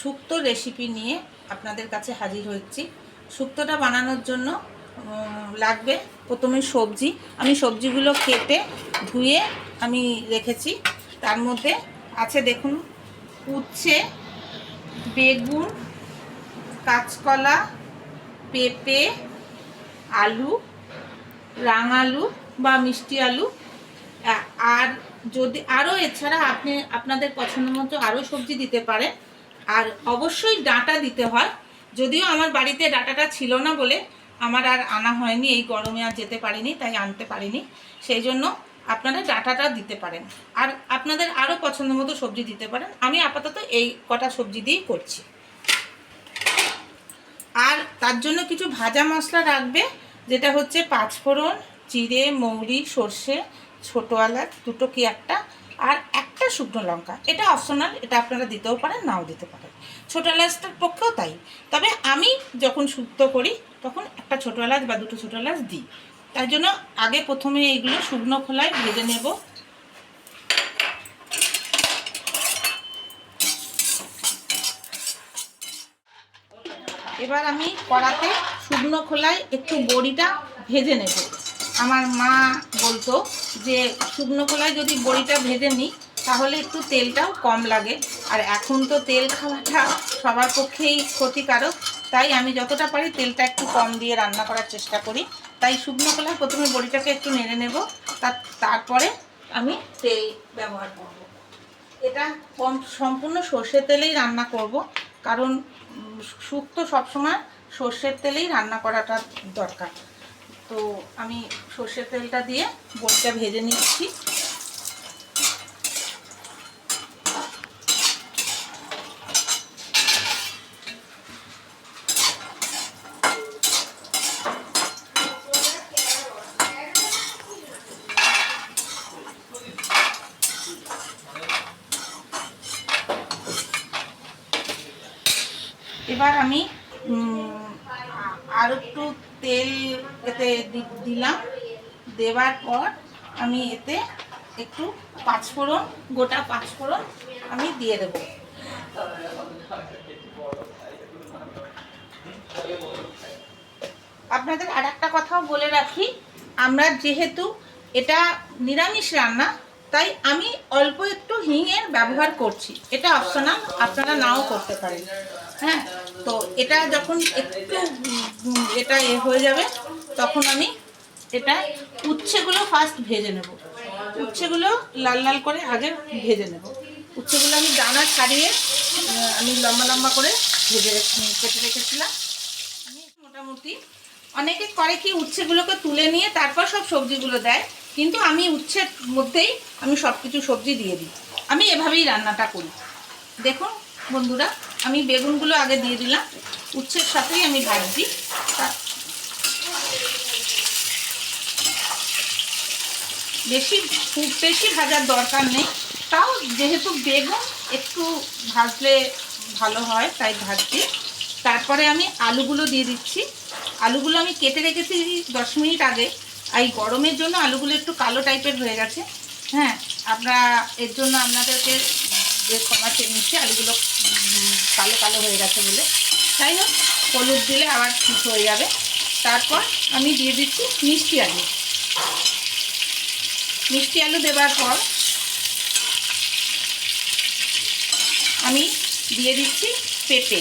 শুক্তো recipe নিয়ে আপনাদের কাছে হাজির হচ্ছি। শুক্তোটা বানানোর জন্য লাগবে প্রথমে সবজি। আমি সবজিগুলো কেটে ধুয়ে আমি রেখেছি। তার মধ্যে আছে দেখুন উচ্ছে, বেগুন, কাঁচকলা, পেঁপে, আলু, রাঙালু বা মিষ্টি আলু, আর যদি আরও এছাড়া আপনি আপনাদের পছন্দ মতো আরও সবজি দিতে পারেন। আর অবশ্যই ডাঁটা দিতে হয়, যদিও আমার বাড়িতে ডাঁটাটা ছিল না বলে আমার আর আনা হয়নি, এই গরমে আর যেতে পারিনি, তাই আনতে পারিনি। সেই জন্য আপনারা ডাঁটাটা দিতে পারেন, আর আপনাদের আরও পছন্দ মতো সবজি দিতে পারেন। আমি আপাতত এই কটা সবজি দিয়েই করছি। আর তার জন্য কিছু ভাজা মশলা রাখবে, যেটা হচ্ছে পাঁচফোড়ন, জিরে, মৌরি, সর্ষে, ছোটো এলাচ দুটো কি একটা, আর একটা শুকনো লঙ্কা। এটা অপশনাল, এটা আপনারা দিতেও পারেন নাও দিতে পারেন। ছোটো এলাচটার পক্ষেও তাই, তবে আমি যখন শুক্তো করি তখন একটা ছোটো এলাচ বা দুটো ছোটো এলাচ দিই। তাই জন্য আগে প্রথমে এইগুলো শুকনো খোলায় ভেজে নেব। এবার আমি কড়াতে শুকনো খোলায় একটু বড়িটা ভেজে নেব। আমার মা বলতো যে শুকনো খোলায় যদি বড়িটা ভেজে নিই তাহলে একটু তেলটাও কম লাগে, আর এখন তো তেল খাওয়াটা সবার পক্ষেই ক্ষতিকারক, তাই আমি যতটা পারি তেলটা একটু কম দিয়ে রান্না করার চেষ্টা করি। তাই শুকনো খোলায় প্রথমে বড়িটাকে একটু নেড়ে নেব, তারপরে আমি তেল ব্যবহার করব। এটা সম্পূর্ণ সর্ষের তেলেই রান্না করব, কারণ শুক্তো সবসময় সর্ষের তেলেই রান্না করাটা দরকার। তো আমি সর্ষের তেলটা দিয়ে বড়িটা ভেজে নিচ্ছি। এবার আমি আর একটু তেল এতে দিলাম। দেওয়ার পর আমি এতে একটু পাঁচফোড়ন, গোটা পাঁচফোড়ন আমি দিয়ে দেব। আপনাদের আর একটা কথাও বলে রাখি, আমরা যেহেতু এটা নিরামিষ রান্না, তাই আমি অল্প একটু হিঙের ব্যবহার করছি। এটা অপশনাল, আপনারা নাও করতে পারেন। হ্যাঁ, তো এটা যখন একটু এটা হয়ে যাবে তখন আমি এটা উচ্ছেগুলো ফার্স্ট ভেজে নেব। উচ্ছেগুলো লাল লাল করে আগে ভেজে নেব। উচ্ছেগুলো আমি দানা ছাড়িয়ে আমি লম্বা লম্বা করে ভেজে কেটে রেখেছিলাম। আমি মোটামুটি অনেকে করে কি উচ্ছেগুলোকে তুলে নিয়ে তারপর সব সবজিগুলো দেয়, কিন্তু আমি উচ্ছের মধ্যেই আমি সব কিছু সবজি দিয়ে দিই। আমি এভাবেই রান্নাটা করি। দেখুন বন্ধুরা, আমি বেগুনগুলো আগে দিয়ে দিলাম, উচ্ছের সাথেই আমি ভাজছি। খুব বেশি ভাজার দরকার নেই, তাও যেহেতু বেগুন একটু ভাজলে ভালো হয় তাই ভাজছি। তারপরে আমি আলুগুলো দিয়ে দিচ্ছি। আলুগুলো আমি কেটে রেখেছি 10 মিনিট আগে। এই গরমের জন্য আলুগুলো একটু কালো টাইপের হয়ে গেছে। হ্যাঁ, আপনারা এর জন্য আপনাদেরকে যে ক্ষমা চেয়ে নিচ্ছি, আলুগুলো কালো কালো হয়ে গেছে বলে। তাই হোক, হলুদ দিলে আবার ঠিক হয়ে যাবে। তারপর আমি দিয়ে দিচ্ছি মিষ্টি আলু। মিষ্টি আলু দেওয়ার পর আমি দিয়ে দিচ্ছি পেঁপে।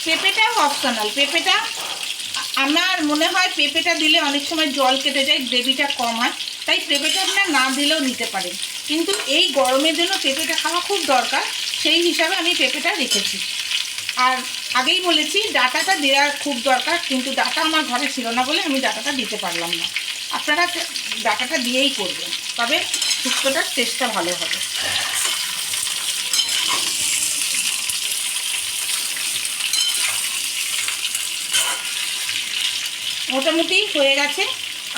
পেঁপেটাও অপশনাল। পেঁপেটা আমার মনে হয় পেঁপেটা দিলে অনেক সময় জল কেটে যায়, গ্রেভিটা কম হয়, তাই পেঁপেটা আপনার না দিলেও নিতে পারেন। কিন্তু এই গরমের জন্য পেঁপেটা খাওয়া খুব দরকার, সেই হিসাবে আমি পেঁপেটা রেখেছি। আর আগেই বলেছি ডাঁটাটা দেওয়া খুব দরকার, কিন্তু ডাঁটা আমার ঘরে ছিল না বলে আমি ডাঁটাটা দিতে পারলাম না। আপনারা ডাঁটাটা দিয়েই করবেন, তবে শুক্তোটার টেস্টটা ভালো হবে। মোটামুটি হয়ে গেছে।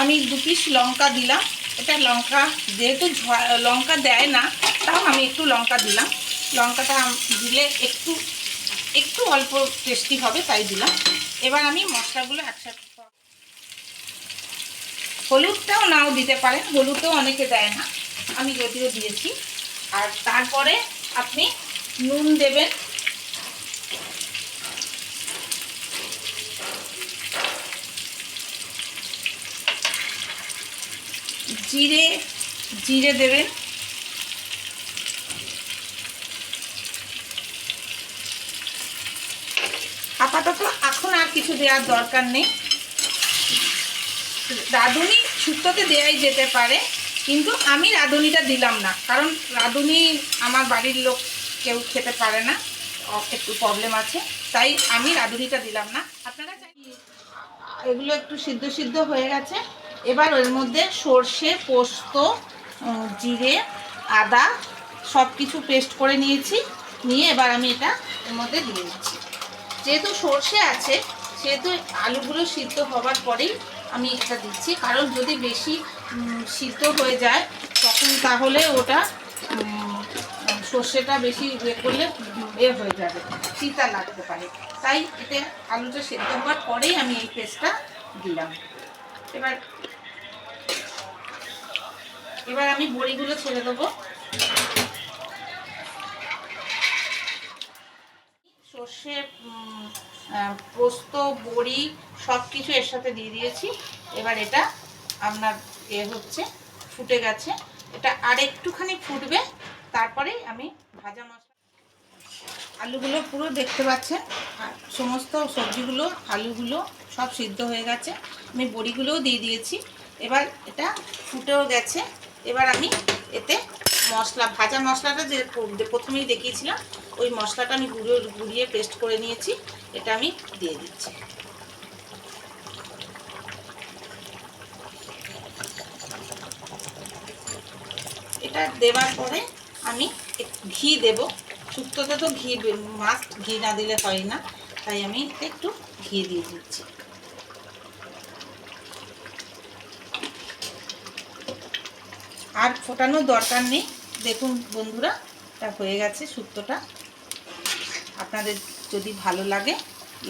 আমি 2 পিস লঙ্কা দিলাম। এটা লঙ্কা যেহেতু লঙ্কা দেয় না, তাও আমি একটু লঙ্কা দিলাম। লঙ্কাটা দিলে একটু একটু অল্প টেস্টি হবে, তাই দিলাম। এবার আমি মশলাগুলো একসাথে, হলুদটাও নাও দিতে পারেন, হলুদও অনেকে দেয় না, আমি যদিও দিয়েছি। আর তারপরে আপনি নুন দেবেন, জিরে দেবেন, আপাতত এখন আর কিছু দেওয়ার দরকার নেই। রাঁধুনি শুক্তোতে দেওয়াই যেতে পারে, কিন্তু আমি রাঁধুনিটা দিলাম না, কারণ রাঁধুনি আমার বাড়ির লোক কেউ খেতে পারে না, একটু প্রবলেম আছে, তাই আমি রাঁধুনিটা দিলাম না। আপনারা এগুলো একটু সিদ্ধ হয়ে গেছে। এবার ওর মধ্যে সর্ষে, পোস্ত, জিরে, আদা সব কিছু পেস্ট করে নিয়েছি, নিয়ে এবার আমি এটা এর মধ্যে দিয়ে দিচ্ছি। যেহেতু সর্ষে আছে সেহেতু আলুগুলো সিদ্ধ হওয়ার পরেই আমি এটা দিচ্ছি, কারণ যদি বেশি সিদ্ধ হয়ে যায় তখন তাহলে ওটা সর্ষেটা বেশি করলে হয়ে যাবে, তিতা লাগতে পারে, তাই এতে আলুটা সিদ্ধ হওয়ার পরেই আমি এই পেস্টটা দিলাম। এবার আমি বড়িগুলো ছেড়ে দেবো। সর্ষে, পোস্ত, বড়ি সব কিছু এর সাথে দিয়ে দিয়েছি। এবার এটা আপনার হচ্ছে ফুটে গেছে, এটা আর একটুখানি ফুটবে, তারপরে আমি ভাজা মশলা, আলুগুলো পুরো দেখতে পাচ্ছেন, সমস্ত সবজিগুলো আলুগুলো সব সিদ্ধ হয়ে গেছে, আমি বড়িগুলোও দিয়ে দিয়েছি। এবার এটা ফুটেও গেছে। এবার আমি এতে মশলা, ভাজা মশলাটা যে প্রথমেই দেখিয়েছিলাম ওই মশলাটা আমি গুঁড়িয়ে পেস্ট করে নিয়েছি, এটা আমি দিয়ে দিচ্ছি। এটা দেওয়ার পরে আমি ঘি দেব, শুক্তোতে তো ঘি মাস্ট, ঘি না দিলে হয় না, তাই আমি একটু ঘি দিয়ে দিচ্ছি। আর ফোটানোর দরকার নেই। দেখুন বন্ধুরা, এটা হয়ে গেছে শুক্তোটা। আপনাদের যদি ভালো লাগে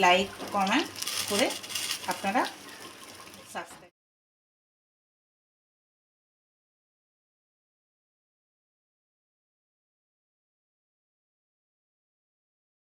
লাইক কমেন্ট করে আপনারা সাবস্ক্রাইব